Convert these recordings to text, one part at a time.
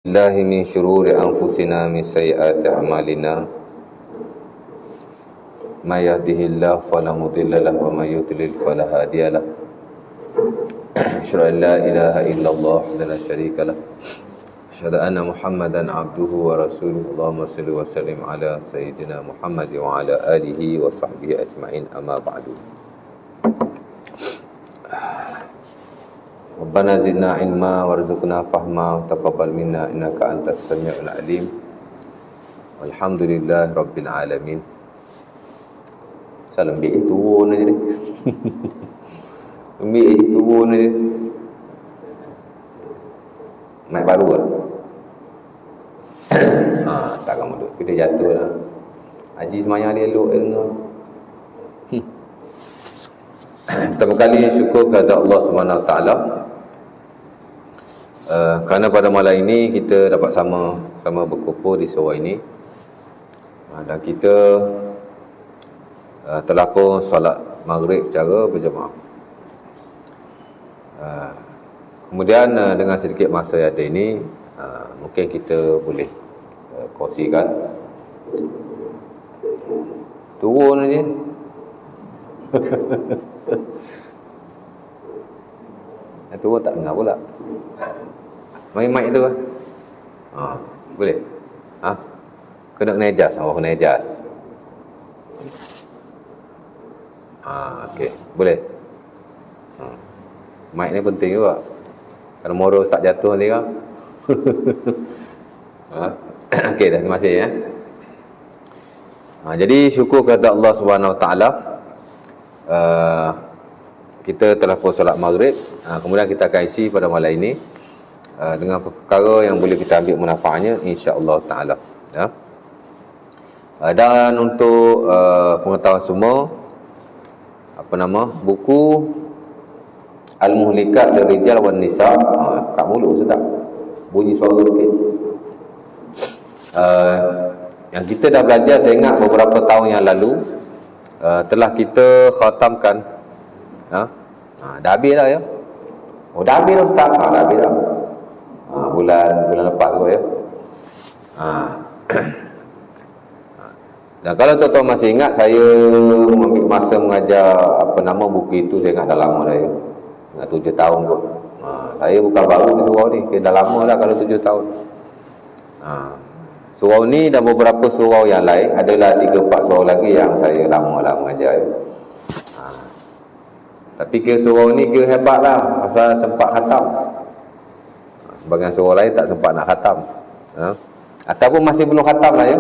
الله من شرور أنفسنا من سيئات أعمالنا ما يهده الله فلا مضل له وما يضلل فلا هادي له أشهد أن لا إله إلا الله وحده لا شريك له أشهد أن محمدا عبده ورسوله اللهم صل وسلم على سيدنا محمد وعلى آله وصحبه أجمعين أما بعد Rabbana zidna ilma warzuqna fahma taqabbal minna innaka antas samiul alim. Alhamdulillah rabbil alamin. Salam biik turun aja ni. Biik turun aja. Mic baru ah. Tak kamu duk. Kita jatuh lah. Haji semayang dia elok dengar. Pertama kali syukur kepada Allah Subhanahu Wa Taala. Kerana pada malam ini kita dapat sama berkumpul di surau ini, dan kita telah pun solat maghrib secara berjemaah. Kemudian dengan sedikit masa yang ada ini, mungkin kita boleh kongsikan. Turun aja. Turun tak dengar pula. Main mic tu lah. Boleh? Kena adjust. Awak kena adjust. Okey. Boleh? Mic ni penting juga. Kalau moral tak jatuh nanti kan. Okey dah, terima kasih ya. Jadi syukur kepada Allah Subhanahu Wa Taala. Kita telah pun solat maghrib. Kemudian kita akan isi pada malam ini dengan perkara yang boleh kita ambil manfaatnya insya-Allah taala ya. Dan untuk pengetahuan semua, buku Al-Muhlikat Lirijal wan Nisa, kat mulut sedap bunyi suara sikit. Yang kita dah belajar, saya ingat beberapa tahun yang lalu telah kita khatamkan. Dah habis dah ya. Dah habis dah Ustaz. Dah habis dah. Bulan lepas kot ya. Dan kalau tuan-tuan masih ingat, saya mengambil masa mengajar buku itu, saya ingat dah lama dah ya. Ingat 7 tahun kot. Saya bukan baru di surau ni, dah lama dah kalau 7 tahun. Surau ni dan beberapa surau yang lain, adalah 3-4 surau lagi yang saya lama lah mengajar ya. Tapi ke surau ni ke hebat lah, pasal sempat khatam. Sebagian surau lain tak sempat nak khatam, ataupun masih belum khatam lah ya.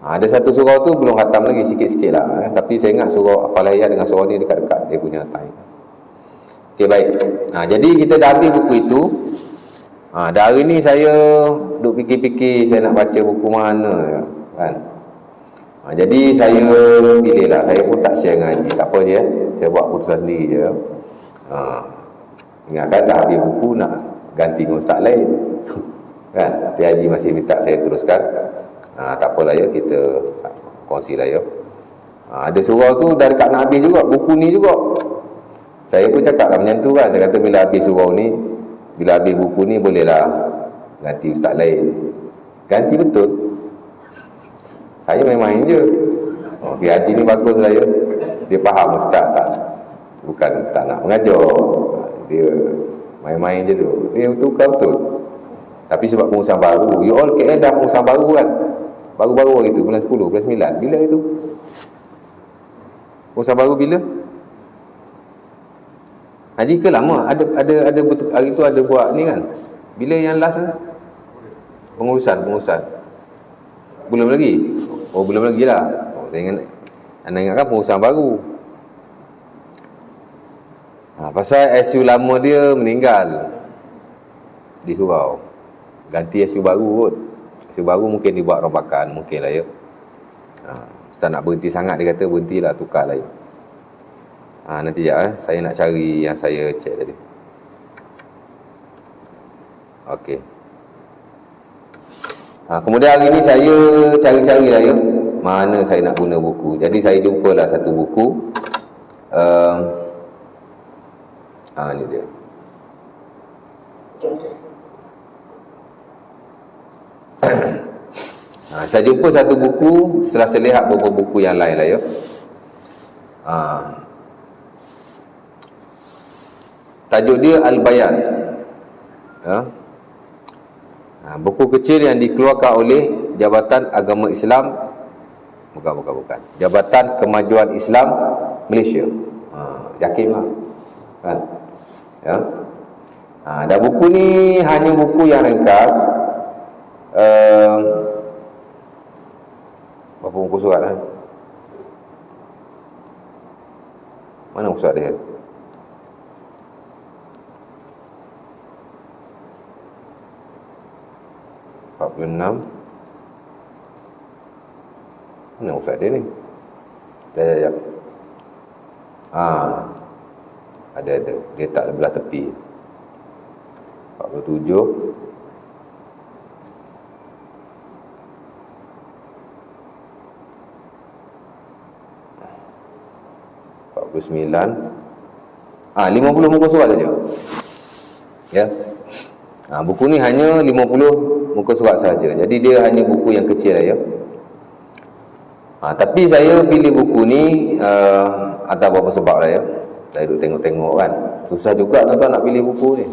Ada satu surau tu belum khatam lagi, sikit-sikit lah tapi saya ingat surau Al-Falahiyah dengan surau ni dekat-dekat dia punya time. Okey, baik. Jadi kita dah habis buku itu. Dah hari ni saya duk fikir-fikir saya nak baca buku mana ya, kan. Jadi saya pilih lah, saya pun tak share dengan Haji, tak apa je ya. Saya buat keputusan sendiri je. Ingatkan dah habis buku nak ganti dengan ustaz lain. Kan? Tapi Haji masih minta saya teruskan. Tak apalah ya, kita kongsi lah ya. Ada surau tu dah dekat nak habis juga, buku ni juga. Saya pun cakap lah macam tu kan. Saya kata bila habis surau ni, bila habis buku ni, bolehlah ganti ustaz lain. Ganti betul. Saya main-main je. Haji ni bagus lah ya. Dia faham ustaz tak. Bukan tak nak mengajar. Dia main-main je tu. Dia tukar betul. Tapi sebab pengurusan baru, you all KL dah pengurusan baru kan. Baru-baru gitu, bulan 10, bulan 9. Bila itu? Pengurusan baru bila? Haji ke lama? Ada betul, hari tu ada buat ni kan. Bila yang last ni? Pengurusan. Belum lagi? Belum lagi lah. Saya ingatkan pengurusan baru. Pasal SU lama dia meninggal di surau. Ganti SU baru kot. SU baru mungkin dibuat rombakan, mungkin lah ya. Ustaz nak berhenti sangat, dia kata berhentilah, tukar lah ya. Nanti sekejap saya nak cari yang saya cek tadi. Okey. Kemudian hari ni saya cari-cari lah ya, mana saya nak guna buku. Jadi saya jumpalah satu buku. Ni dia. Saya jumpa satu buku, setelah saya lihat beberapa buku yang lain lah ya. Tajuk dia Al-Bayan. Buku kecil yang dikeluarkan oleh Jabatan Agama Islam, bukan. Jabatan Kemajuan Islam Malaysia. JAKIM lah. Kan? Ya. Dan buku ni hanya buku yang ringkas. Berapa muka surat lah? Mana muka surat dia? Mana muka surat dia ni? Sekejap. Ada. Dia tak belah tepi. 47. Ah, 50 muka surat saja. Ya. Buku ni hanya 50 muka surat saja. Jadi dia hanya buku yang kecil lah ya. Tapi saya pilih buku ni atas beberapa sebab lah ya. Saya duduk tengok-tengok kan. Susah juga tuan-tuan nak pilih buku ni.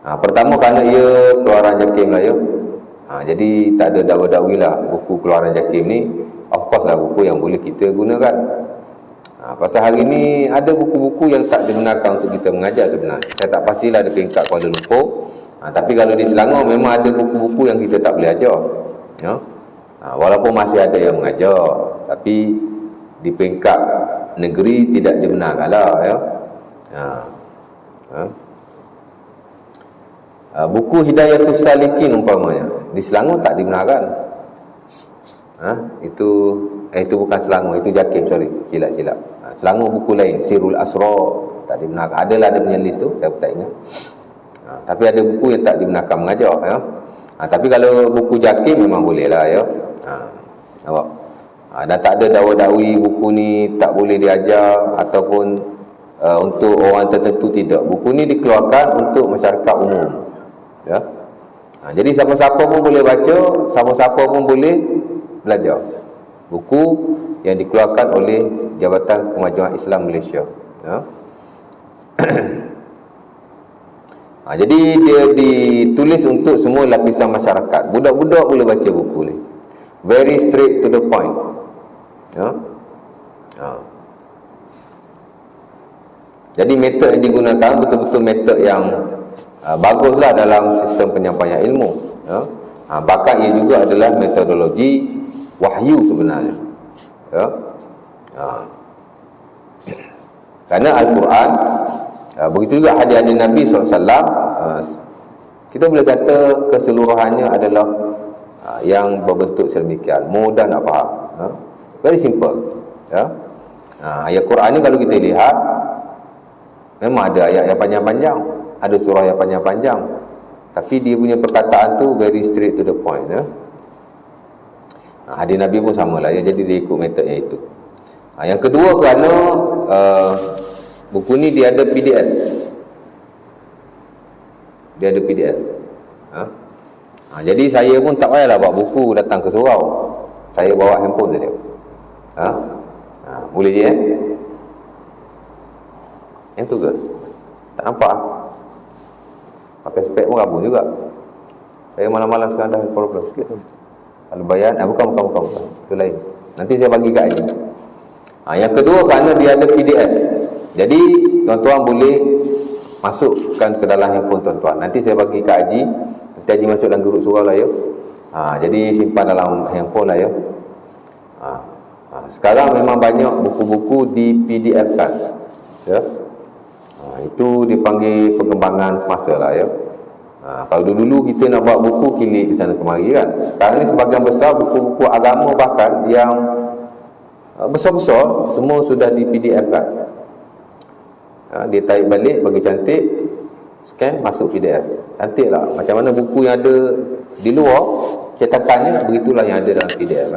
Pertama kerana ia keluaran JAKIM lah ya. Jadi tak ada dakwa-dakwi lah buku keluaran JAKIM ni. Of course lah buku yang boleh kita gunakan. Pasal hari ni ada buku-buku yang tak digunakan untuk kita mengajar sebenarnya. Saya tak pastilah di peringkat Kuala Lumpur. Tapi kalau di Selangor memang ada buku-buku yang kita tak boleh ajar. Ya? Walaupun masih ada yang mengajar, tapi di peringkat negeri tidak dibenarkan lah ya. Buku Hidayatus Salikin umpamanya di Selangor tak dibenarkan. Itu bukan Selangor, itu JAKIM, sorry, silap. Selangor buku lain, Sirul Asrar tak dibenarkan. Ada punya list tu, saya tak ingat. Tapi ada buku yang tak dibenarkan mengajar ya. Tapi kalau buku JAKIM memang boleh lah ya. Nampak? Dan tak ada dakwa-dakwi buku ni tak boleh diajar ataupun untuk orang tertentu, tidak. Buku ni dikeluarkan untuk masyarakat umum ya. Jadi siapa-siapa pun boleh baca, siapa-siapa pun boleh belajar. Buku yang dikeluarkan oleh Jabatan Kemajuan Islam Malaysia ya. Jadi dia ditulis untuk semua lapisan masyarakat. Budak-budak boleh baca buku ni. Very straight to the point ya. Jadi metod yang digunakan betul-betul metod yang baguslah dalam sistem penyampaian ilmu ya. Bahkan ia juga adalah metodologi wahyu sebenarnya ya. Kerana Al-Quran, begitu juga hadis-hadis Nabi SAW, kita boleh kata keseluruhannya adalah yang berbentuk sedemikian, mudah nak faham very simple ya. Ayat Quran ni kalau kita lihat memang ada ayat yang panjang-panjang, ada surah yang panjang-panjang, tapi dia punya perkataan tu very straight to the point ya. Hadis Nabi pun sama lah ya. Jadi dia ikut metodnya itu. Yang kedua kerana buku ni dia ada PDF. Jadi saya pun tak payahlah bawa buku datang ke surau. Saya bawa handphone saja. Boleh je Yang tu ke? Tak nampak. Pakai spek pun rabun juga. Saya malam-malam sekarang dah problem sikit tu. Al-Bayan, bukan. Itu lain. Nanti saya bagi kat Haji. Yang kedua kerana dia ada PDF. Jadi tuan-tuan boleh masukkan ke dalam handphone tuan-tuan. Nanti saya bagi kat Haji. Nanti Haji masuk dalam grup surau lah ya. Jadi simpan dalam handphone lah ya. Sekarang memang banyak buku-buku di PDF kan ya. Itu dipanggil perkembangan semasa lah ya. Kalau dulu kita nak buat buku kilik ke sana kemari kan. Sekarang ni sebahagian besar buku-buku agama bahkan yang besar-besar semua sudah di PDF kan. Dia tarik balik bagi cantik, scan masuk PDF. Cantik lah. Macam mana buku yang ada di luar cetakannya, begitulah yang ada dalam PDF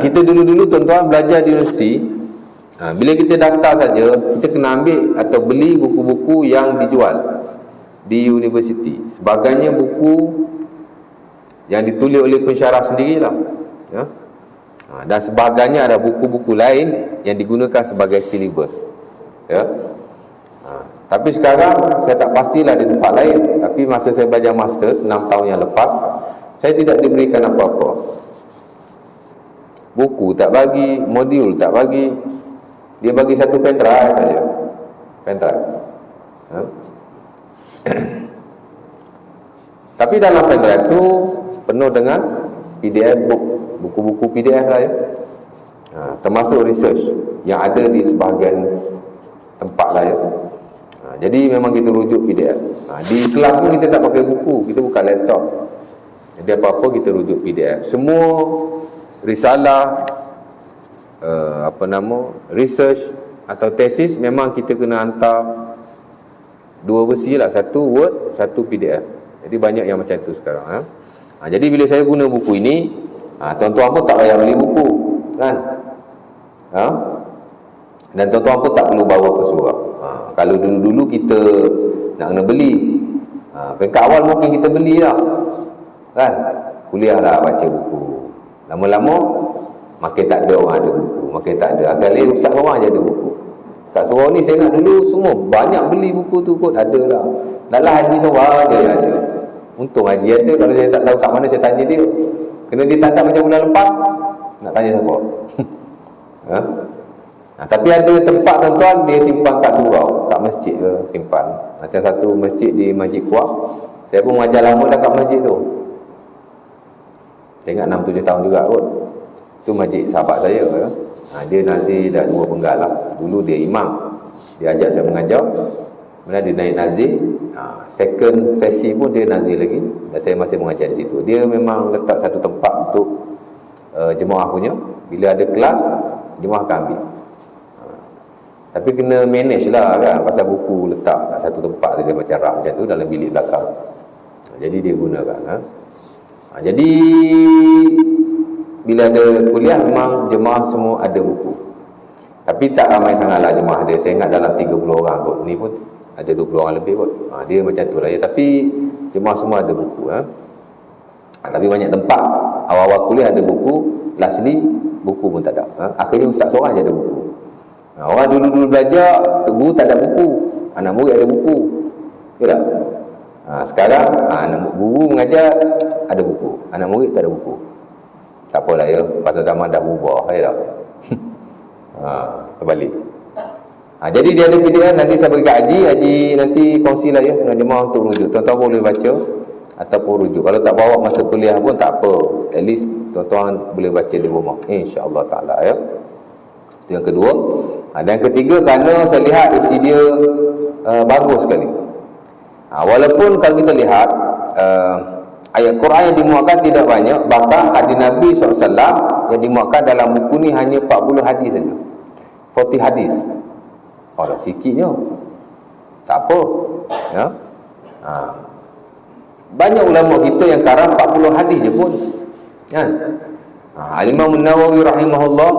Kita dulu-dulu tuan-tuan belajar di universiti, bila kita daftar saja, kita kena ambil atau beli buku-buku yang dijual di universiti. Sebagainya buku yang ditulis oleh pensyarah sendirilah, ya. Dan sebagainya ada buku-buku lain yang digunakan sebagai silibus, ya. Tapi sekarang saya tak pastilah di tempat lain, tapi masa saya belajar master 6 tahun yang lepas, saya tidak diberikan apa-apa. Buku tak bagi, modul tak bagi. Dia bagi satu pendrive saja. Pendrive. Tapi dalam pendrive tu penuh dengan PDF book, buku-buku PDF lah, ya. Termasuk research yang ada di sebahagian tempat lah, ya. Jadi memang kita rujuk PDF. Di kelas pun kita tak pakai buku, kita buka laptop. Jadi apa-apa kita rujuk PDF. Semua risalah, research atau tesis memang kita kena hantar dua versi lah, satu Word, satu PDF. Jadi banyak yang macam tu sekarang. Jadi bila saya guna buku ini, tuan-tuan pun tak payah beli buku, kan? Dan tuan-tuan pun tak perlu bawa ke surau. Kalau dulu-dulu kita nak kena beli, peringkat awal mungkin kita belilah, kan? Kuliah lah baca buku. Lama-lama makin tak ada orang ada buku, makin tak ada. Akhirnya ustaz orang je ada buku. Kat surau ni saya ingat dulu semua banyak beli buku tu kot, ada lah. Dalam haji seorang je ada. Untung haji ada, kalau saya tak tahu kat mana saya tanya dia. Kena dia tak ada macam bulan lepas, nak tanya siapa? Tapi ada tempat tuan-tuan dia simpan kat surau, kat masjid ke simpan. Macam satu masjid di Masjid Kuah, saya pun mengajar lama dah kat masjid tu. Saya ingat 6-7 tahun juga kot. Itu masjid sahabat saya, ya. Dia nazir dah 2 penggal lah. Dulu dia imam, dia ajak saya mengajar. Kemudian dia naik nazir, second sesi pun dia nazir lagi, dan saya masih mengajar di situ. Dia memang letak satu tempat untuk jemaah punya. Bila ada kelas, jemaah akan ambil. Tapi kena manage lah, kan, pasal buku letak kat satu tempat dia macam rak macam tu dalam bilik belakang. Jadi dia gunakan. Jadi bila ada kuliah memang jemaah semua ada buku. Tapi tak ramai sangatlah jemaah dia. Saya ingat dalam 30 orang kot. Ni pun ada 20 orang lebih kot. Dia macam tu lah, ya. Tapi jemaah semua ada buku. Tapi banyak tempat awal-awal kuliah ada buku, lastly buku pun tak ada. Akhirnya ustaz seorang je ada buku. Orang dulu-dulu belajar, guru tak ada buku, anak murid ada buku, ya tak? Sekarang anak guru mengajar ada buku, anak murid tak ada buku. Tak apalah, ya, pasal zaman dah berubah, ya tak? Terbalik. Jadi dia ada PDF, nanti saya bagi Haji nanti kongsilah, ya, dengan jemaah untuk rujuk. Tuan-tuan boleh baca ataupun rujuk. Kalau tak bawa masa kuliah pun tak apa, at least tuan-tuan boleh baca di rumah, insya-Allah taala, ya. Itu yang kedua. Dan yang ketiga, kerana saya lihat isi dia bagus sekali. Walaupun kalau kita lihat ayat Quran yang dimuatkan tidak banyak, bahkan hadis Nabi SAW yang dimuatkan dalam buku ni hanya 40 hadis saja, 40 hadis. Dah sikitnya, tak apa, ya. Banyak ulama kita yang karang 40 hadis je pun, kan? Al-Imam An-Nawawi rahimahullah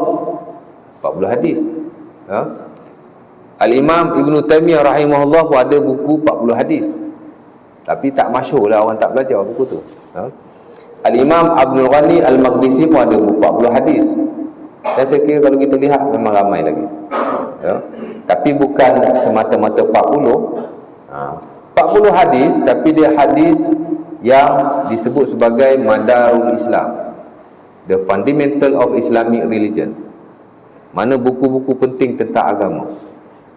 40 hadis. Al-Imam Ibn Taymiyah rahimahullah pun ada buku 40 hadis. Tapi tak masyhur lah, orang tak belajar buku tu. Al-Imam Abdul Ghani Al-Maqdisi pun ada buku 40 hadis. Dan saya kira kalau kita lihat memang ramai lagi, ya. Tapi bukan semata-mata 40 hadis, tapi dia hadis yang disebut sebagai Madarul Islam, the fundamental of Islamic religion. Mana buku-buku penting tentang agama.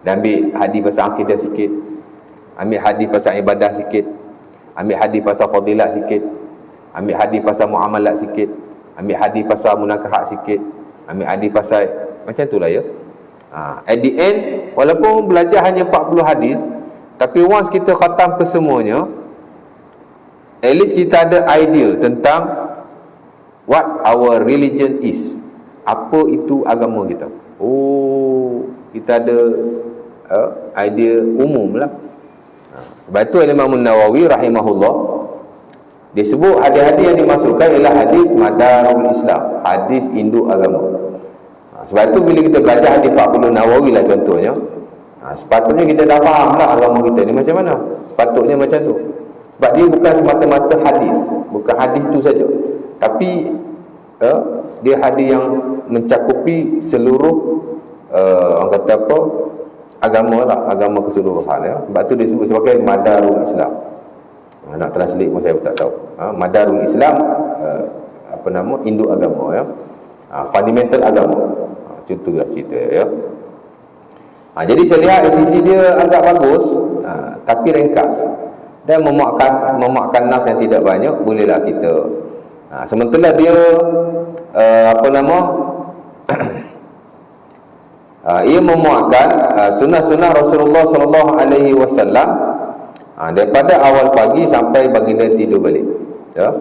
Dan ambil hadis pasal akidah sikit, ambil hadis pasal ibadah sikit, ambil hadis pasal fadilat sikit, ambil hadis pasal muamalat sikit, ambil hadis pasal munakahat sikit, ambil hadis pasal macam itulah, ya. At the end, walaupun belajar hanya 40 hadis, tapi once kita khatam kesemuanya, at least kita ada idea tentang what our religion is. Apa itu agama kita? Kita ada idea umum lah. Sebab itu Imam Nawawi rahimahullah, dia sebut hadis-hadis yang dimasukkan ialah hadis Madarul Islam, hadis induk agama. Sebab itu bila kita belajar hadis 40 Nawawi lah contohnya, Sepatutnya kita dah faham lah agama kita ni macam mana. Sepatutnya macam tu. Sebab dia bukan semata-mata hadis, bukan hadis tu saja, tapi dia hadis yang mencakupi seluruh orang kata apa, agama lah, agama keseluruhan ya. Sebab tu disebut sebagai Madarul Islam. Nak translate pun saya tak tahu. Madarul Islam, apa nama, induk agama ya. Fundamental agama. Contohlah cerita ya. Jadi saya lihat sisi dia agak bagus, tapi ringkas dan memakan nafs yang tidak banyak, bolehlah kita. Sementara dia apa nama ia memuatkan sunnah-sunnah Rasulullah sallallahu alaihi wasallam daripada awal pagi sampai baginda tidur balik ya.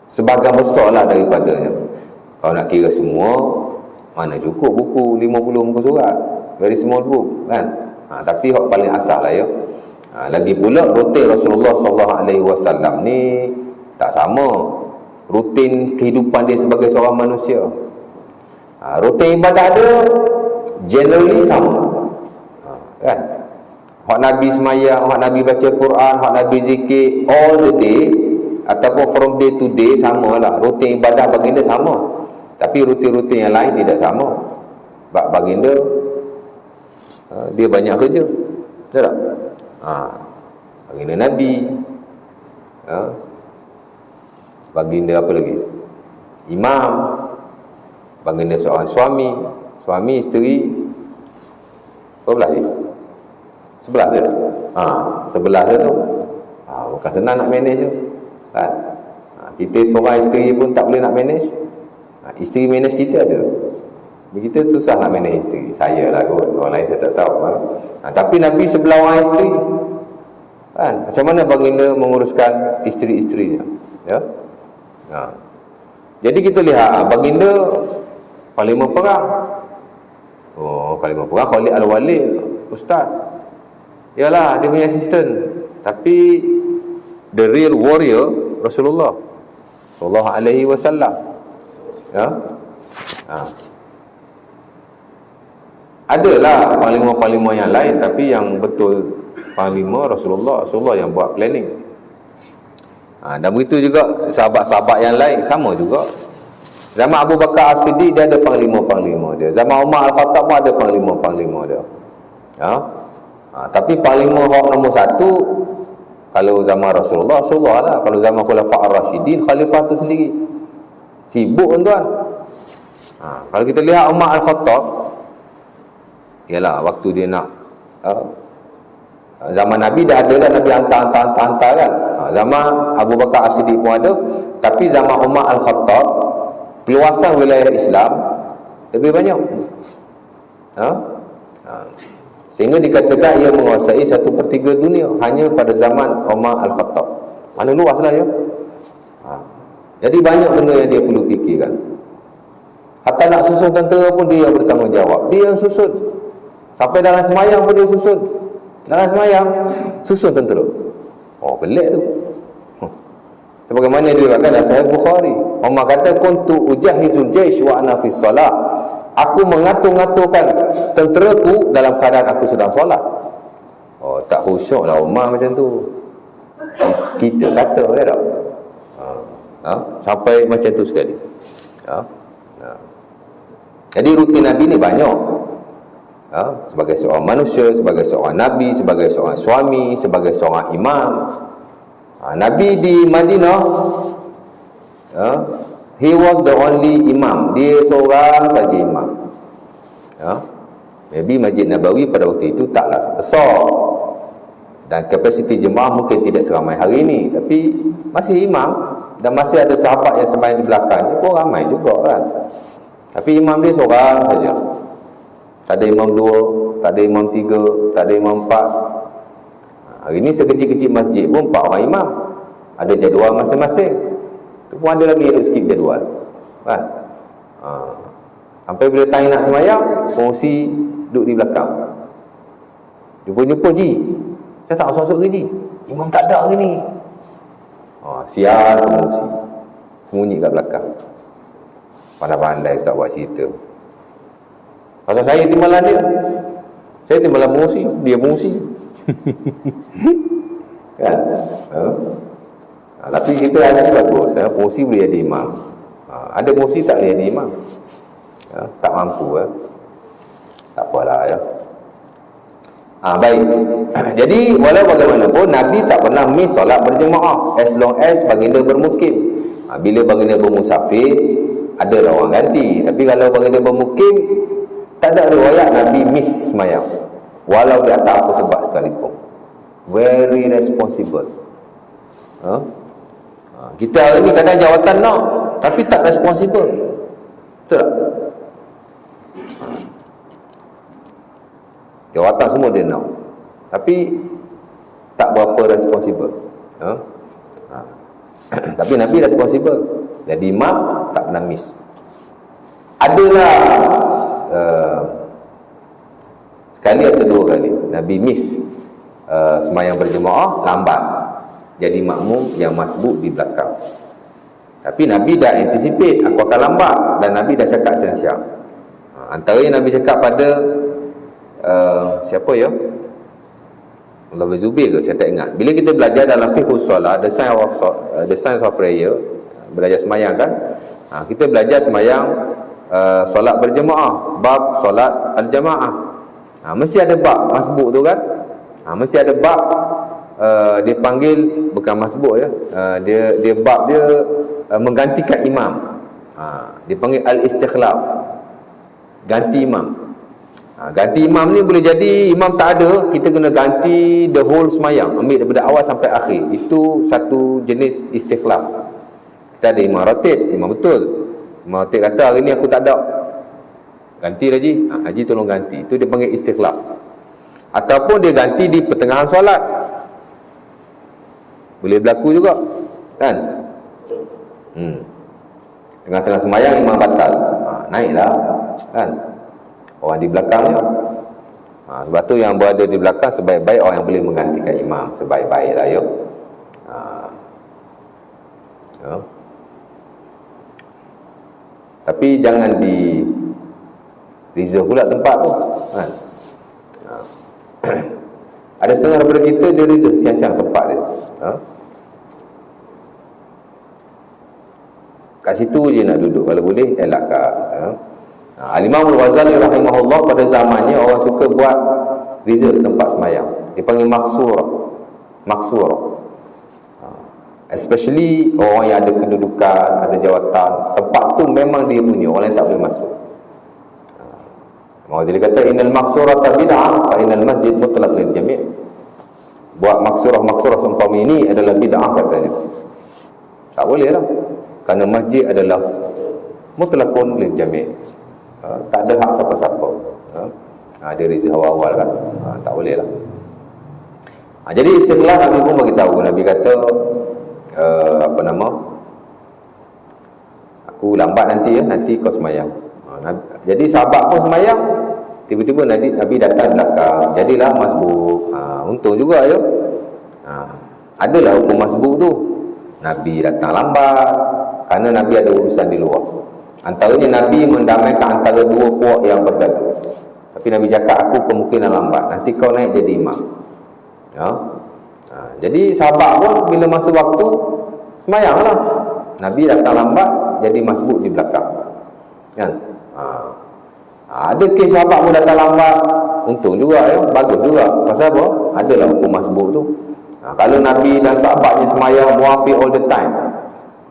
Sebahagian besar lah daripadanya. Kalau nak kira semua, mana cukup buku 50 muka surat, very small book kan. Tapi hak paling asal lah ya. Lagi pula rutin Rasulullah sallallahu alaihi wasallam ni tak sama rutin kehidupan dia sebagai seorang manusia. Rutin ibadah dia generally sama kan. Hak Nabi semayang, hak Nabi baca Quran, hak Nabi zikir all the day ataupun from day to day sama lah. Rutin ibadah baginda sama, tapi rutin-rutin yang lain tidak sama. Sebab baginda dia banyak kerja, betul tak? Baginda Nabi, baginda apa lagi? Imam, baginda seorang suami, isteri. Berapa belas je? 11 je? 11 je tu. Bukan senang nak manage tu kan? Kita seorang isteri pun tak boleh nak manage. Isteri manage kita ada. Kita susah nak manage isteri. Saya lah kot, orang lain saya tak tahu kan? Tapi Nabi sebelah orang isteri kan? Macam mana baginda menguruskan isteri-isterinya ya? Jadi kita lihat baginda panglima perang. Panglima perang Khalid Al-Walid, ustaz. Yalah, dia punya assistant. Tapi the real warrior Rasulullah sallallahu alaihi wasallam ya. Adalah panglima-panglima yang lain, tapi yang betul panglima Rasulullah yang buat planning. Dan begitu juga sahabat-sahabat yang lain sama juga. Zaman Abu Bakar As-Siddiq dia ada panglima-panglima dia. Zaman Umar Al-Khattab pun ada panglima-panglima dia. Tapi panglima nombor satu kalau zaman Rasulullah lah. Kalau zaman Khulafa' Ar-Rasyidin, khalifah tu sendiri sibuk tuan. Kalau kita lihat Umar Al-Khattab, ialah waktu dia nak zaman Nabi dah ada dah, Nabi hantar kan. Zaman Abu Bakar As-Siddiq pun ada, tapi zaman Umar Al-Khattab peluasan wilayah Islam lebih banyak. Sehingga dikatakan ia menguasai 1/3 dunia hanya pada zaman Umar Al-Khattab. Mana luaslah ya. Jadi banyak benda yang dia perlu fikirkan. Hatta nak susun tentera pun dia yang bertanggungjawab. Dia yang susun. Sampai dalam semayang pun dia susun. Dalam semayang susun tentera. Pelik tu. Sebagaimana diriwayatkan dalam Sahih Bukhari, Umar kata kuntu ujahizul jaish wa ana fi solat. Aku mengatur-ngaturkan tenteraku dalam keadaan aku sedang solat. Tak khusyuk lah Umar macam tu. Kita kata ya tak? Sampai macam tu sekali. Jadi rutin Nabi ni banyak. Sebagai seorang manusia, sebagai seorang Nabi, sebagai seorang suami, sebagai seorang imam. Nabi di Madinah, he was the only imam. Dia seorang saja imam. Maybe Masjid Nabawi pada waktu itu taklah besar dan kapasiti jemaah mungkin tidak seramai hari ini, tapi masih imam dan masih ada sahabat yang sembahyang di belakangnya pun ramai juga kan. Tapi imam dia seorang saja. Tak ada imam 2, tak ada imam 3, tak ada imam 4. Hari ini sekecil-kecil masjid pun 4 orang imam. Ada jadual masing-masing. Itu pun ada lagi duk skip jadual kan. Sampai bila time nak semayang, pengurusi duduk di belakang. Jumpa-jumpa, Ji, saya tak masuk-masuk ke Ji? Imam tak ada hari ni. Sial pengurusi, sembunyi kat belakang. Pandai-pandai Ustaz buat cerita. Pasal saya timbalan dia. Saya timbalan pengusi, dia pengusi. Kan? Tapi kita ada bagus, pengusi boleh jadi imam. Ada pengusi tak boleh jadi imam. Tak mampu. Tak apalah ya. Baik. Jadi walau bagaimanapun Nabi tak pernah miss solat berjemaah as long as baginda bermukim. Bila baginda bermusafir ada orang ganti. Tapi kalau baginda bermukim tak ada riwayat Nabi miss sembahyang walau di atas apa sebab sekalipun. Very responsible. Kita hari ni kadang jawatan nak tapi tak responsible. Betul tak? Jawatan semua dia nak tapi tak berapa responsible. Tapi Nabi responsible. Jadi imam tak pernah miss. Adalah sekali atau dua kali Nabi miss sembahyang berjemaah lambat, jadi makmum yang masbuk di belakang. Tapi Nabi dah anticipate aku akan lambat dan Nabi dah cakap siang-siang. Antaranya Nabi cakap pada siapa ya? Allah Zubair ke? Saya tak ingat. Bila kita belajar dalam fiqh solat, the science of prayer, belajar semayang kan? Kita belajar semayang solat berjemaah, bab solat al-jamaah. Mesti ada bab masbuk tu kan? Mesti ada bab dia panggil bukan masbuk ya. Dia bab dia menggantikan imam. Dia panggil al-istikhlaf. Ganti imam. Ganti imam ni boleh jadi imam tak ada, kita kena ganti the whole semayang, ambil daripada awal sampai akhir. Itu satu jenis istikhlaf. Kita ada imam ratib, imam betul. Imam ratib kata hari ni aku tak ada, ganti Haji, Haji tolong ganti. Itu dia panggil istikhlaf. Ataupun dia ganti di pertengahan solat, boleh berlaku juga kan. Tengah-tengah semayang imam batal, naiklah kan orang di belakangnya. Sebab tu yang berada di belakang sebaik-baik orang yang boleh menggantikan imam sebaik-baik lah ya. Tapi jangan di reserve pula tempat tu kan. Ada setengah daripada kita dia reserve siang-siang tempat dia. Kat situ je nak duduk kalau boleh elakkan. Al-Imam Al-Ghazali rahimahullah pada zamannya orang suka buat reserve tempat semayang. Dia panggil maksur. Especially orang yang ada kedudukan, ada jawatan. Tempat tu memang dia punya, orang lain tak boleh masuk. Ghazali kata innal maksurata bid'ah fa innal masjid mutlaq lil jami'. Buat maksurah seumpama ini adalah bid'ah katanya. Tak boleh lah. Kerana masjid adalah mutlaqun lil jami'. Tak ada hak siapa-siapa. Dia reserve awal-awal kan. Tak boleh lah. Jadi istilah Nabi pun bagi tahu. Nabi kata aku lambat nanti ya, nanti kau semayang. Jadi sahabat pun semayang, tiba-tiba Nabi datang belakang, jadilah masbuk. Untung juga ya. Adalah hukum masbuk tu. Nabi datang lambat kerana Nabi ada urusan di luar. Antaranya Nabi mendamaikan antara dua puak yang bergaduh. Tapi Nabi cakap aku kemungkinan lambat, nanti kau naik jadi imam. Jadi sahabat pun bila masa waktu semayanglah. Nabi datang lambat, jadi masbuk di belakang kan. Ada kes sahabat pun datang lambat, untung juga ya, bagus juga. Pasal apa? Adalah hukum masbuk tu. Kalau Nabi dan sahabatnya semayang muafiq all the time,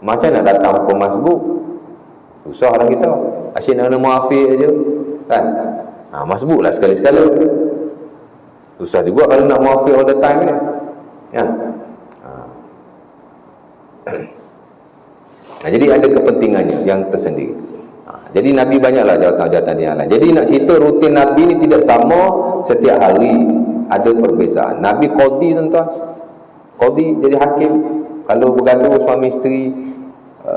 macam nak datang hukum masbuk? Susah lah kita. Asyik nak muafiq aja kan. Masbuk lah sekali-sekala. Susah juga kalau nak muafiq all the time ni kan. Jadi ada kepentingannya yang tersendiri. Jadi Nabi banyaklah jawatan-jawatan yang lain. Jadi nak cerita rutin Nabi ni tidak sama setiap hari, ada perbezaan. Nabi qadi tuan-tuan, qadi jadi hakim. Kalau bergaduh suami isteri,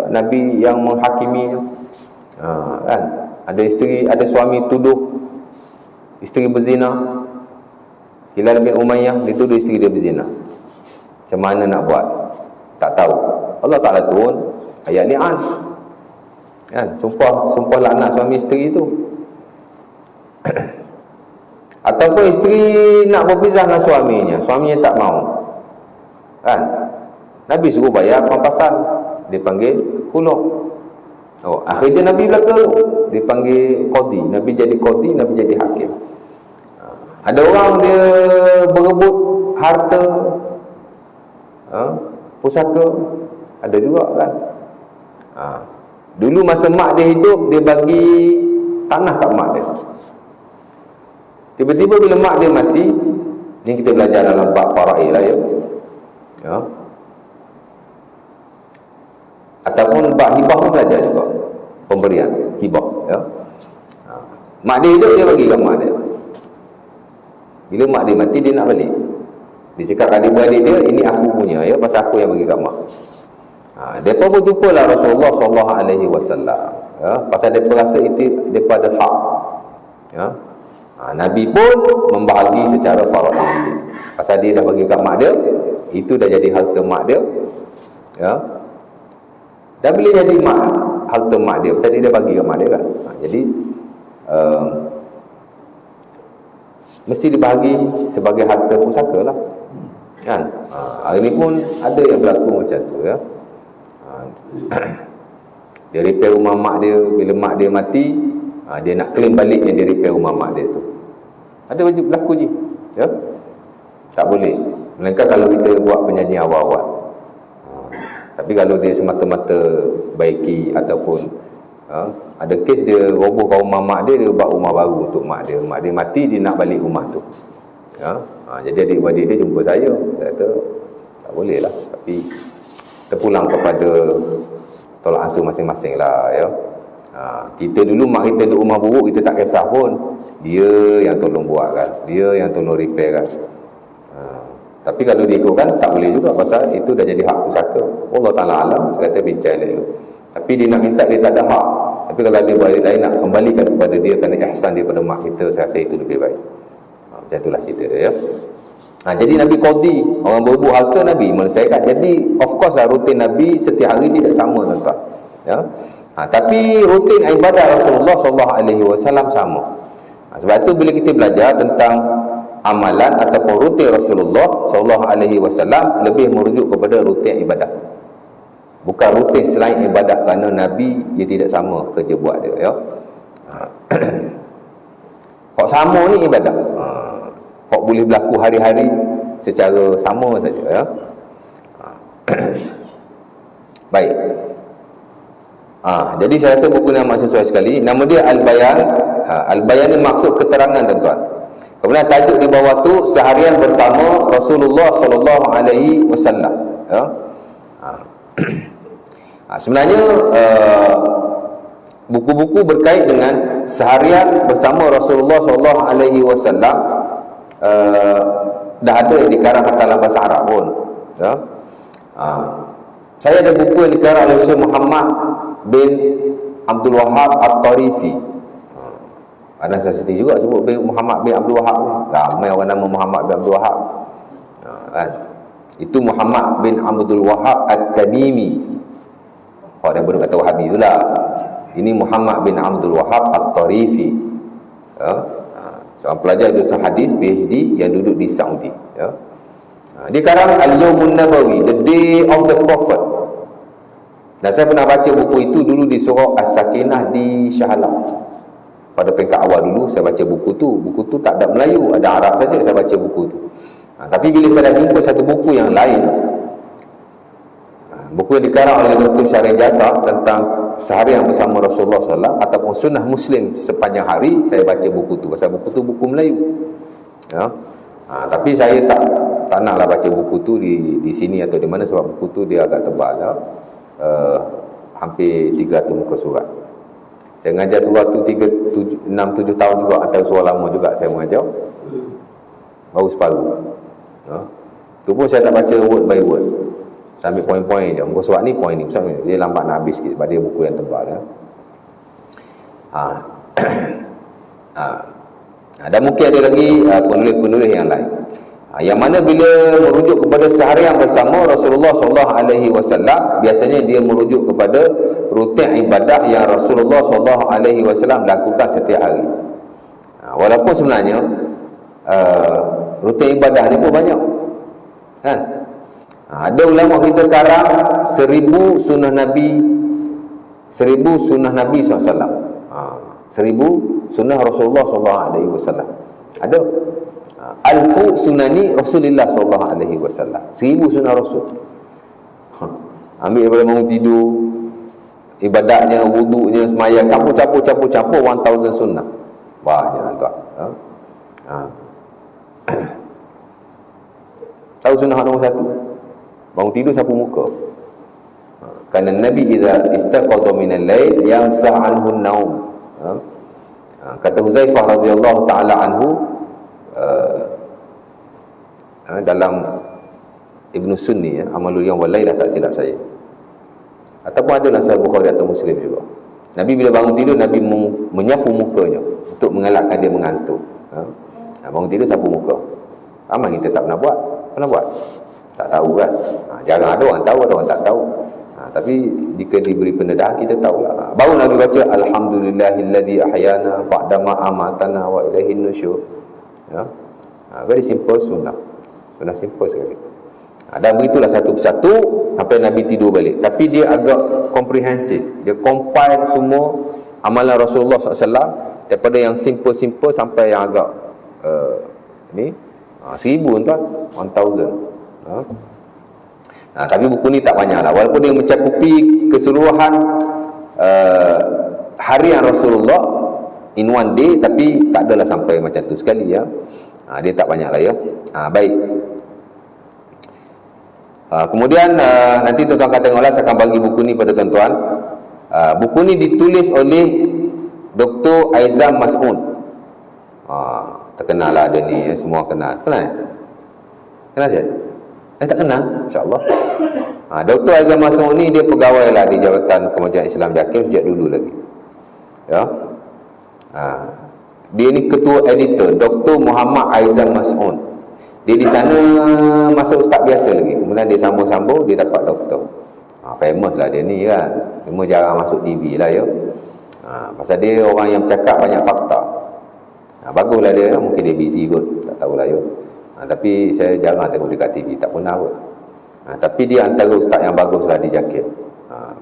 Nabi yang menghakiminya kan. Ada suami tuduh isteri berzina. Hilal bin Umayyah dituduh isteri dia berzina. Macam mana nak buat? Tak tahu. Allah Ta'ala turun ayat li'an kan, sumpah laknat suami isteri itu. Ataupun isteri nak berpisah dengan suaminya tak mau, kan? Nabi suruh bayar pampasan, dipanggil khulu'. Akhirnya Nabi belaka, dipanggil qadi. Nabi jadi qadi, Nabi jadi hakim. Ada orang dia berebut harta, pusaka, ada juga kan. Dulu masa mak dia hidup, dia bagi tanah kat mak dia. Tiba-tiba bila mak dia mati, ni kita belajar dalam bab faraid lah ya. Ataupun bab hibah pun belajar juga, pemberian hibah ya. Mak dia hidup, dia bagi kat mak dia. Bila mak dia mati, dia nak balik. Dia cakap kat adik-beradik dia, ini aku punya ya, pasal aku yang bagi kat mak. Mereka berjumpa lah Rasulullah SAW ya, pasal mereka rasa itu mereka ada hak ya. Nabi pun membahagi secara faraid, pasal dia dah bagi kat mak dia, itu dah jadi harta mak dia ya. Dan bila jadi harta mak dia, pasal dia dah bagi kat mak dia kan. Jadi mesti dibahagi sebagai harta pusaka lah kan. Hari ni pun ada yang berlaku macam tu ya. Dia repair rumah mak dia, bila mak dia mati, dia nak claim balik yang dia repair rumah mak dia tu. Ada wajib berlaku je ya? Tak boleh, melainkan kalau kita buat penyanyi awal-awal. Tapi kalau dia semata-mata baiki ataupun ada kes dia robohkan rumah mak dia, dia buat rumah baru untuk mak dia mati, dia nak balik rumah tu ya. Jadi adik-beradik dia jumpa saya kata tak boleh lah, tapi terpulang kepada tolak ansur masing-masing lah ya. Kita dulu mak kita duduk rumah buruk, kita tak kisah pun, dia yang tolong buat kan, dia yang tolong repair kan. Tapi kalau diikutkan tak boleh juga, pasal itu dah jadi hak pusaka. Allah Ta'ala alam, saya kata bincang dulu. Tapi dia nak minta, dia tak ada hak. Tapi kalau ada balik lain nak kembalikan kepada dia kerana ihsan daripada mak kita, saya rasa itu lebih baik. Macam itulah cerita dia ya. Jadi Nabi qadi, orang berebut harta Nabi menyelesaikan. Jadi of course lah rutin Nabi setiap hari tidak sama tuan-tuan ya. Tapi rutin ibadah Rasulullah SAW sama. Sebab itu bila kita belajar tentang amalan ataupun rutin Rasulullah SAW, lebih merujuk kepada rutin ibadah, bukan rutin selain ibadah, kerana Nabi dia tidak sama kerja buat dia ya. Kok sama ni ibadah, kok boleh berlaku hari-hari secara sama saja ya. Baik. Jadi saya rasa buku nama sesuai sekali. Nama dia Al-Bayan. Al-Bayan ni maksud keterangan tuan-tuan. Kemudian tajuk di bawah tu seharian bersama Rasulullah SAW ya. Sebenarnya buku-buku berkait dengan seharian bersama Rasulullah SAW dah ada yang dikarang kata dalam bahasa Arab pun ya. Saya ada buku yang dikarang oleh Syekh Muhammad bin Abdul Wahab At-Tarifi. Ada sesi juga sebut Muhammad bin Abdul Wahab. Ramai orang nama Muhammad bin Abdul Wahab kan? Itu Muhammad bin Abdul Wahab At-Tamimi. Orang yang baru kata Wahabi itulah. Ini Muhammad bin Abdul Wahab At-Tarifi ya. Seorang pelajar jurusan hadis PhD yang duduk di Saudi ya. Dia karang Al-Yawmun Nabawi, The Day of the Prophet. Dan saya pernah baca buku itu dulu di surau As-Sakinah di Shah Alam. Pada peringkat awal dulu saya baca buku tu. Buku tu tak ada Melayu, ada Arab saja saya baca buku tu. Tapi bila saya dah jumpa satu buku yang lain, buku yang dikarang oleh Dr. Syarif Jasar tentang seharian bersama Rasulullah SAW ataupun sunnah Muslim sepanjang hari, saya baca buku tu. Pasal buku tu buku Melayu ya. Tapi saya tak naklah baca buku tu di sini atau di mana, sebab buku tu dia agak tebal ya. Hampir 300 muka surat. Saya mengajar surah tu 6-7 tahun juga, antara surah lama juga saya mengajar, baru separuh ya. Tu pun saya tak baca word by word, saya ambil poin-poin je, muka surat ni poin ni, dia lambat nak habis sikit sebab dia buku yang tebal ya. Dan mungkin ada lagi penulis-penulis yang lain yang mana bila merujuk kepada seharian bersama Rasulullah SAW, biasanya dia merujuk kepada rutin ibadah yang Rasulullah SAW lakukan setiap hari. Walaupun sebenarnya rutin ibadah ni pun banyak, kan? Ada ulama kita karang 1000 sunnah Nabi, 1000 sunnah Nabi SAW, 1000 sunnah Rasulullah SAW. Ada alfu sunani Rasulullah SAW, 1000 sunnah Rasul. Ambil daripada bangun tidur, ibadatnya, wuduknya, semayang, campur 1000 sunnah. Banyak tuan. Tahu sunnah nombor 1? Bangun tidur sapu muka. Kerana Nabi idza istaqaza min al-lail yamsah anhu an-naum. Kata Huzaifah radhiyallahu taala anhu dalam Ibnu Sunni, Amalul Yawm wal Lailah, tak silap saya, ataupun ada dalam Sahih Bukhari atau Muslim juga, Nabi bila bangun tidur, Nabi menyapu mukanya untuk mengelakkan dia mengantuk. Bangun tidur sapu muka. Ramai kita tak pernah buat. Pernah buat? Tak tahu kan? Jarang ada orang tahu, ada orang tak tahu. Tapi jika diberi pendedahan, kita tahulah. Baru Nabi baca alhamdulillahilladzi ahyana ba'dama amatana wa ilaihin nusyur. Very simple sunnah. Sunnah simple sekali. Dan begitulah satu persatu sampai Nabi tidur balik. Tapi dia agak komprehensif. Dia compile semua amalan Rasulullah SAW, daripada yang simple-simple sampai yang agak 1000 tuan, 1000. Tapi buku ni tak banyak lah, walaupun dia mencakupi keseluruhan harian Rasulullah in one day, tapi tak adalah sampai macam tu sekali ya. Dia tak banyak lah ya. Baik. Kemudian nanti tuan-tuan akan tengoklah, saya akan bagi buku ni pada tuan-tuan. Buku ni ditulis oleh Dr. Aizam Mas'ud. Terkenal lah dia ni, semua kenal. Kenal? Kenal je? Tak kenal? InsyaAllah. Dr. Aizam Mas'ud ni dia pegawai lah di Jabatan Kemajuan Islam JAKIM sejak dulu lagi. Ya. Dia ni ketua editor, Dr. Muhammad Aizam Mas'ud. Dia di sana masa ustaz biasa lagi. Kemudian dia sambung-sambung, dia dapat doktor. Famous lah dia ni kan. Cuma jarang masuk TV lah ya. Pasal dia orang yang bercakap banyak fakta. Baguslah dia, mungkin dia busy kot, tak tahulah ya. Tapi saya jarang tengok dekat TV, tak pernah kot. Tapi dia antara ustaz yang bagus lah di JAKIM.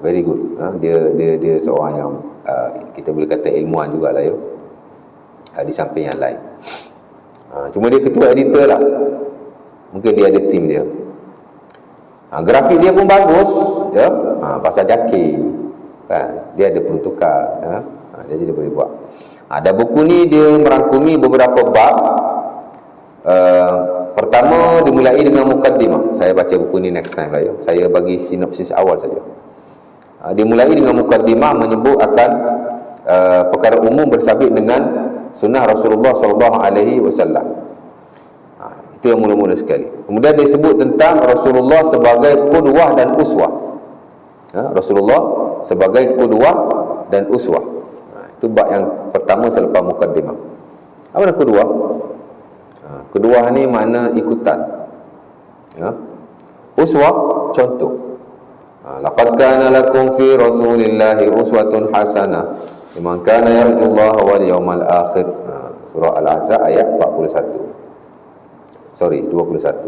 Very good. Dia seorang yang kita boleh kata ilmuwan jugalah ya. Di samping yang lain. Cuma dia ketua editor lah. Mungkin dia ada tim dia. Grafik dia pun bagus ya. Pasal JAKIM kan, dia ada peruntukan jadi dia boleh buat. Ada buku ni dia merangkumi beberapa bab. Pertama dimulai dengan mukaddimah. Saya baca buku ni next time lah ya. Saya bagi sinopsis awal saja. Dimulai dengan mukaddimah, menyebut akan perkara umum bersabit dengan sunnah Rasulullah SAW. Itu yang mula-mula sekali. Kemudian dia sebut tentang Rasulullah sebagai qudwah dan uswah. Rasulullah sebagai qudwah dan uswah. Itu bab yang pertama selepas mukaddimah. Apa nak qudwah? Qudwah ni makna ikutan. Uswah contoh. Laqad kana lakum fi Rasulillahi uswatun hasanah liman kana yarjullaha wal yawmal akhir. Surah Al-Ahzab ayat 21. 21.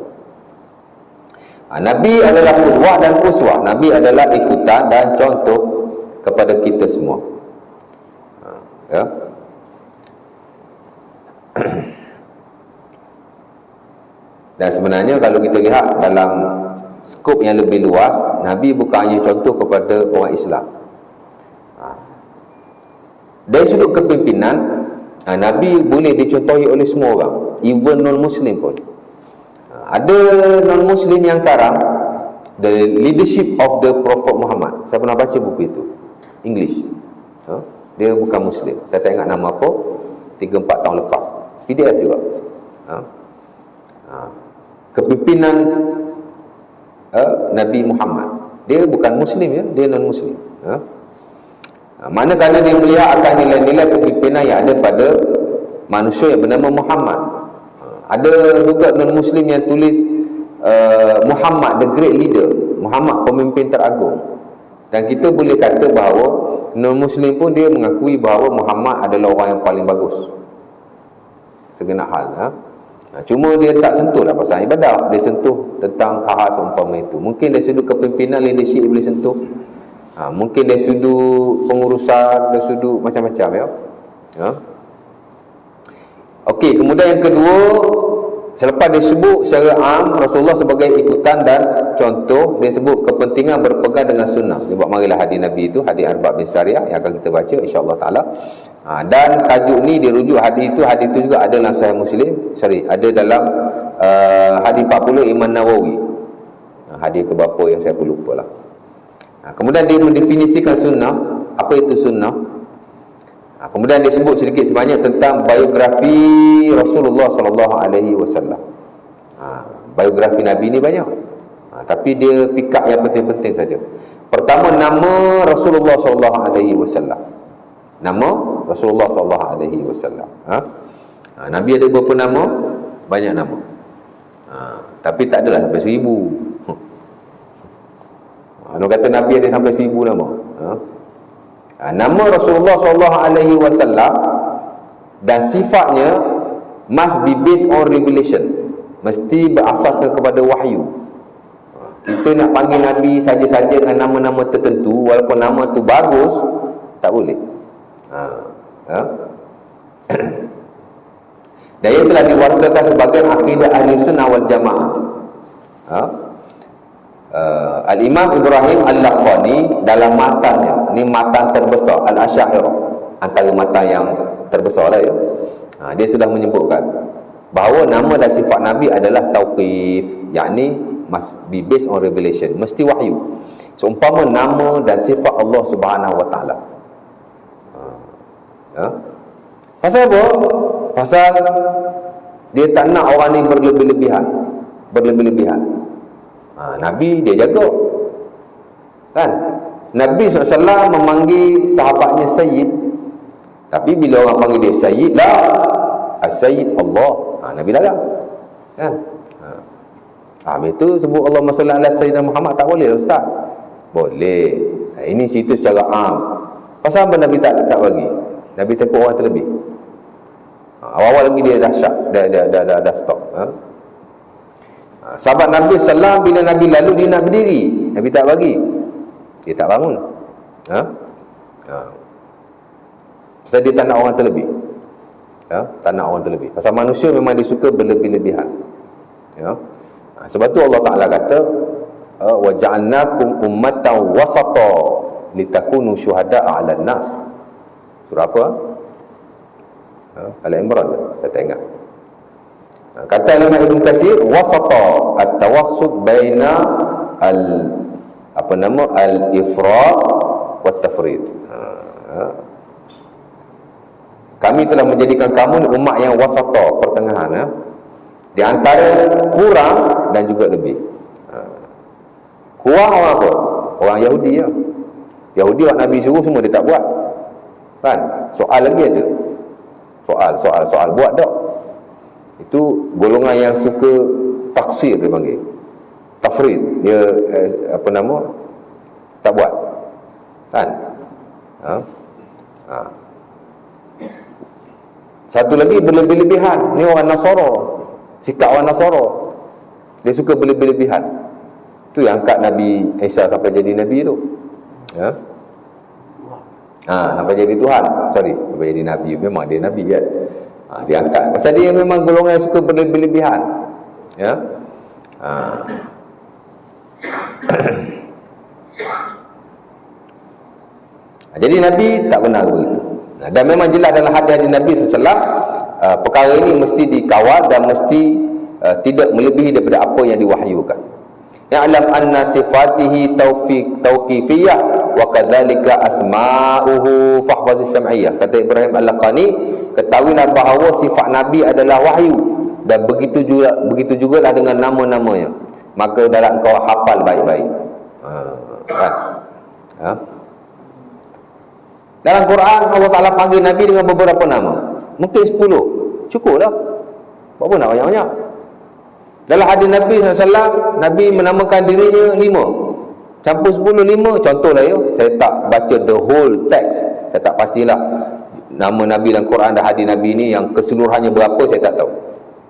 Nabi adalah qudwah dan uswah. Nabi adalah ikutan dan contoh kepada kita semua. Ya. Dan sebenarnya kalau kita lihat dalam skop yang lebih luas, Nabi bukan hanya contoh kepada orang Islam. Dari sudut kepimpinan, Nabi boleh dicontohi oleh semua orang, even non-Muslim pun. Ada non-Muslim yang karang The Leadership of the Prophet Muhammad. Saya pernah baca buku itu, English. Dia bukan Muslim, saya tak ingat nama apa, 3-4 tahun lepas. PDF juga. Kepimpinan Nabi Muhammad. Dia bukan Muslim ya, dia non-Muslim. Manakala dia melihat akan nilai-nilai kepimpinan yang ada pada manusia yang bernama Muhammad. Ada juga non-Muslim yang tulis Muhammad the Great Leader, Muhammad pemimpin teragung. Dan kita boleh kata bahawa non-Muslim pun dia mengakui bahawa Muhammad adalah orang yang paling bagus. segenap hal. Cuma dia tak sentuh lah pasal ibadah, dia sentuh tentang hal-hal seumpama itu. Mungkin dari sudut kepimpinan, leadership dia boleh sentuh, mungkin dari sudut pengurusan, dari sudut macam-macam ya. Okey, kemudian yang kedua, selepas dia sebut secara am Rasulullah sebagai ikutan dan contoh, dia sebut kepentingan berpegang dengan sunnah. Dia buat marilah hadis Nabi itu, hadis Arba'ah bin Sariyah yang akan kita baca insya-Allah taala. Dan tajuk ni dirujuk hadis itu juga ada dalam Sahih Muslim, ada dalam hadis 40 Imam Nawawi. Hadis ke berapa yang saya pun lupa lah. Kemudian dia mendefinisikan sunnah, apa itu sunnah. Kemudian dia sebut sedikit sebanyak tentang biografi Rasulullah sallallahu alaihi wasallam. Biografi Nabi ni banyak. Tapi dia pick up yang penting-penting saja. Pertama, nama Rasulullah sallallahu alaihi wasallam. Nama Rasulullah sallallahu alaihi wasallam. Nabi ada berapa nama? Banyak nama. Tapi tak adalah sampai 1000. Orang kata Nabi ada sampai 1000 nama. Nama Rasulullah sallallahu alaihi wasallam dan sifatnya must be based on revelation, mesti berasaskan kepada wahyu. Kita nak panggil Nabi saja-saja dengan nama-nama tertentu walaupun nama tu bagus, tak boleh. Dan ia telah diwartakan sebagai akidah ahli sunnah wal jamaah. Al-Imam Ibrahim Al-Laqani dalam matannya, ni matan terbesar Al-Asy'ariyah, antara matan yang terbesar lah ya. Dia sudah menyebutkan bahawa nama dan sifat Nabi adalah tauqif, yakni must be based on revelation, mesti wahyu. Seumpama nama dan sifat Allah Subhanahu wa taala. Pasal apa? Pasal dia tak nak orang ni berlebih-lebihan. Nabi dia jaga, kan? Nabi SAW memanggil sahabatnya Sayyid, tapi bila orang panggil dia Sayyid, lah As-Sayyid Allah, Nabi larang, kan? Habis tu sebut Allahumma salli ala Sayyidina Muhammad, tak boleh Ustaz? Boleh. Ini cerita secara am. Pasal apa Nabi tak bagi? Nabi takut orang terlebih. Awal-awal lagi dia dah shut, dah stop. Sahabat Nabi SAW bila Nabi lalu dia nak berdiri, Nabi tak bagi, dia tak bangun. Pasal dia tak nak orang terlebih. Tak nak orang terlebih. Pasal manusia memang dia suka berlebih-lebihan. Sebab tu Allah Ta'ala kata wa ja'alnakum ummatan wasata litakunu syuhada'a 'alan nas. Surah apa? Al-Imran, saya tak ingat. Kata Imam Ibn Katsir, wasata at-tawassut baina al-ifrat wa tafrid. Kami telah menjadikan kamu umat yang wasata, pertengahan, di antara kurang dan juga lebih. Kurang orang apa? Orang Yahudi ya. Yahudi waktu Nabi suruh semua dia tak buat, kan? Soal lagi ada. Soal buat tak? Itu golongan yang suka taksir, dia panggil tafrid, dia tak buat, kan? Satu lagi berlebih-lebihan, ni orang Nasara, sikap orang Nasara, dia suka berlebih-lebihan. Tu yang angkat Nabi Isa sampai jadi Nabi tu, sampai jadi Tuhan, sampai jadi Nabi. Memang dia Nabi kan, dia angkat pasal dia memang golongan yang suka berlebih-lebihan, ya. Jadi Nabi tak benar begitu. Dan memang jelas dalam hadis Nabi SAW, perkara ini mesti dikawal dan mesti tidak melebihi daripada apa yang diwahyukan. Ya'lam anna sifatihi tauqifiyah wa kadzalika asma'uhu fahfazis sam'iyah. Kata Ibrahim Al-Laqani, ketahuilah bahawa sifat Nabi adalah wahyu, dan begitu jugalah dengan nama-namanya. Maka dalam kau hafal baik-baik. Dalam Quran Allah Ta'ala panggil Nabi dengan beberapa nama, mungkin 10, cukup lah. Berapa nak banyak-banyak? Dalam hadis Nabi SAW, Nabi menamakan dirinya 5, campur 10, 5. Contohlah ya, saya tak baca the whole text, saya tak pastilah nama Nabi dan Quran dan hadis Nabi ni yang keseluruhannya berapa saya tak tahu.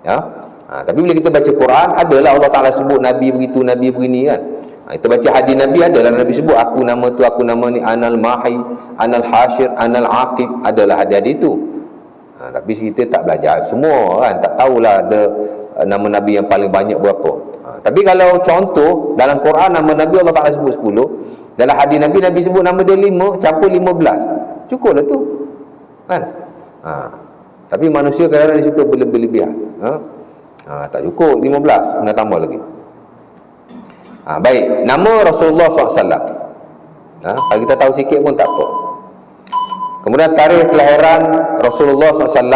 Ya. Tapi bila kita baca Quran, adalah Allah Ta'ala sebut Nabi begitu, Nabi begini kan. Kita baca hadis Nabi, adalah Nabi sebut aku nama tu, aku nama ni, anal mahi, anal hasyir, anal aqib, adalah hadis-hadis itu. Tapi kita tak belajar semua kan, tak tahulah ada nama Nabi yang paling banyak berapa. Tapi kalau contoh dalam Quran nama Nabi Allah Ta'ala sebut 10, dalam hadis Nabi, Nabi sebut nama dia 5, campur 15, cukup lah tu kan. Tapi manusia kadang-kadang dia suka berlebihan. Tak cukup 15, nak tambah lagi. Baik, nama Rasulullah SAW, kalau kita tahu sikit pun tak apa. Kemudian tarikh kelahiran Rasulullah SAW,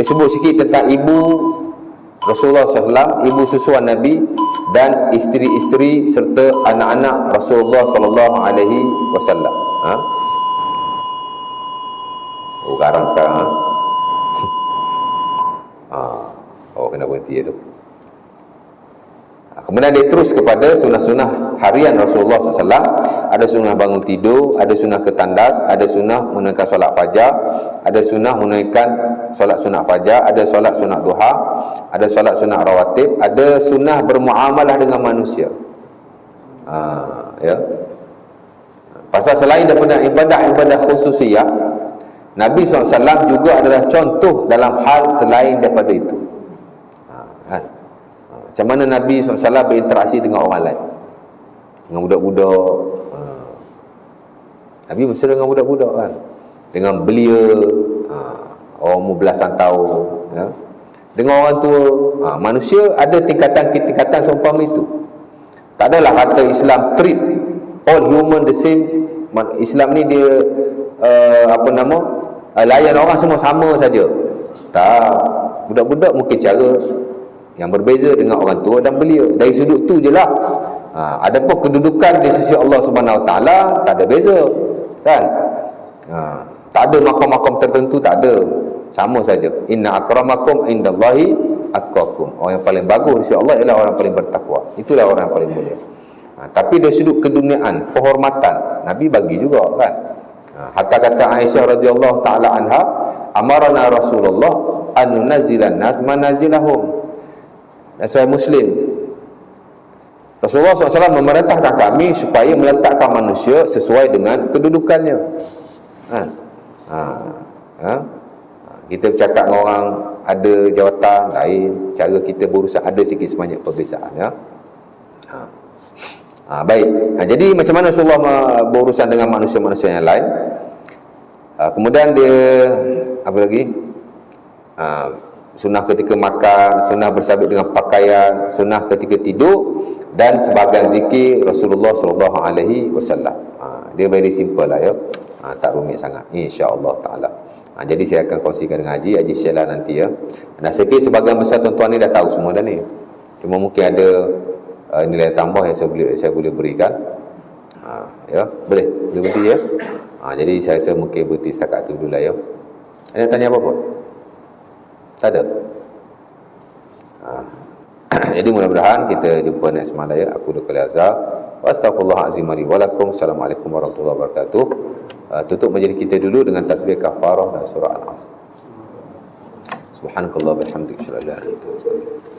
disebut sikit tentang ibu Rasulullah SAW, ibu susuan Nabi, dan isteri-isteri serta anak-anak Rasulullah SAW. Oh, garang sekarang. Oh, kena berhenti itu. Kemudian dia terus kepada sunnah-sunnah harian Rasulullah SAW. Ada sunnah bangun tidur, ada sunnah ketandas, ada sunnah menunaikan solat fajar, ada sunnah menunaikan solat sunat fajar, ada solat sunat duha, ada solat sunat rawatib, ada sunnah bermuamalah dengan manusia. Ya. Pasal selain daripada ibadah-ibadah khususiyah, Nabi SAW juga adalah contoh dalam hal selain daripada itu. Macam mana Nabi SAW berinteraksi dengan orang lain, dengan budak-budak. Nabi mesra dengan budak-budak kan, dengan belia, orang umur belasan tahun, ya, dengan orang tua. Manusia ada tingkatan-tingkatan seumpama itu. Tak adalah kata Islam treat all human the same. Islam ni dia layan orang semua sama saja. Tak, budak-budak mungkin cara yang berbeza dengan orang tua dan belia. Dari sudut tu je lah. Adapun kedudukan di sisi Allah Subhanahu Wa Taala tak ada beza kan. Tak ada makom-makom tertentu, tak ada, sama saja. Inna akramakum indallahi atqakum. Orang yang paling bagus di sisi Allah ialah orang paling bertakwa. Itulah orang yang paling mulia. Tapi dari sudut keduniaan, penghormatan, Nabi bagi juga kan. Hatta kata Aisyah radhiyallahu taala anha, amarana Rasulullah an nunazzilan nas manazilahum. Dan saya Muslim, Rasulullah SAW memerintahkan kami supaya meletakkan manusia sesuai dengan kedudukannya. Kita bercakap dengan orang ada jawatan lain, cara kita berusaha ada sikit sebanyak perbezaan, ya. Baik. Jadi macam mana Rasulullah berurusan dengan manusia-manusia yang lain? Kemudian dia apa lagi? Sunnah ketika makan, sunnah bersabit dengan pakaian, sunnah ketika tidur, dan sebahagian zikir Rasulullah SAW. Dia very simple lah, ya. Tak rumit sangat, insya-Allah taala. Jadi saya akan kongsikan dengan Haji share lah nanti, ya. Dan saya kira sebahagian besar tuan-tuan ni dah tahu semua dah ni. Cuma mungkin ada nilai tambah yang saya boleh berikan. Ya, boleh berhenti, ya. Jadi saya rasa mungkin berhenti setakat tu dulu lah, ya. Ada tanya apa-apa? Tak ada. Jadi mudah-mudahan kita jumpa next malam, ya. Aku Dr. Azhar. Astaghfirullahalazim li wa lakum. Assalamualaikum warahmatullahi wabarakatuh. Tutup majlis kita dulu dengan tasbih kafarah dan surah Al-Asr. Subhanakallah bihamdika, asyhadu an la ilaha illa anta, astaghfiruka.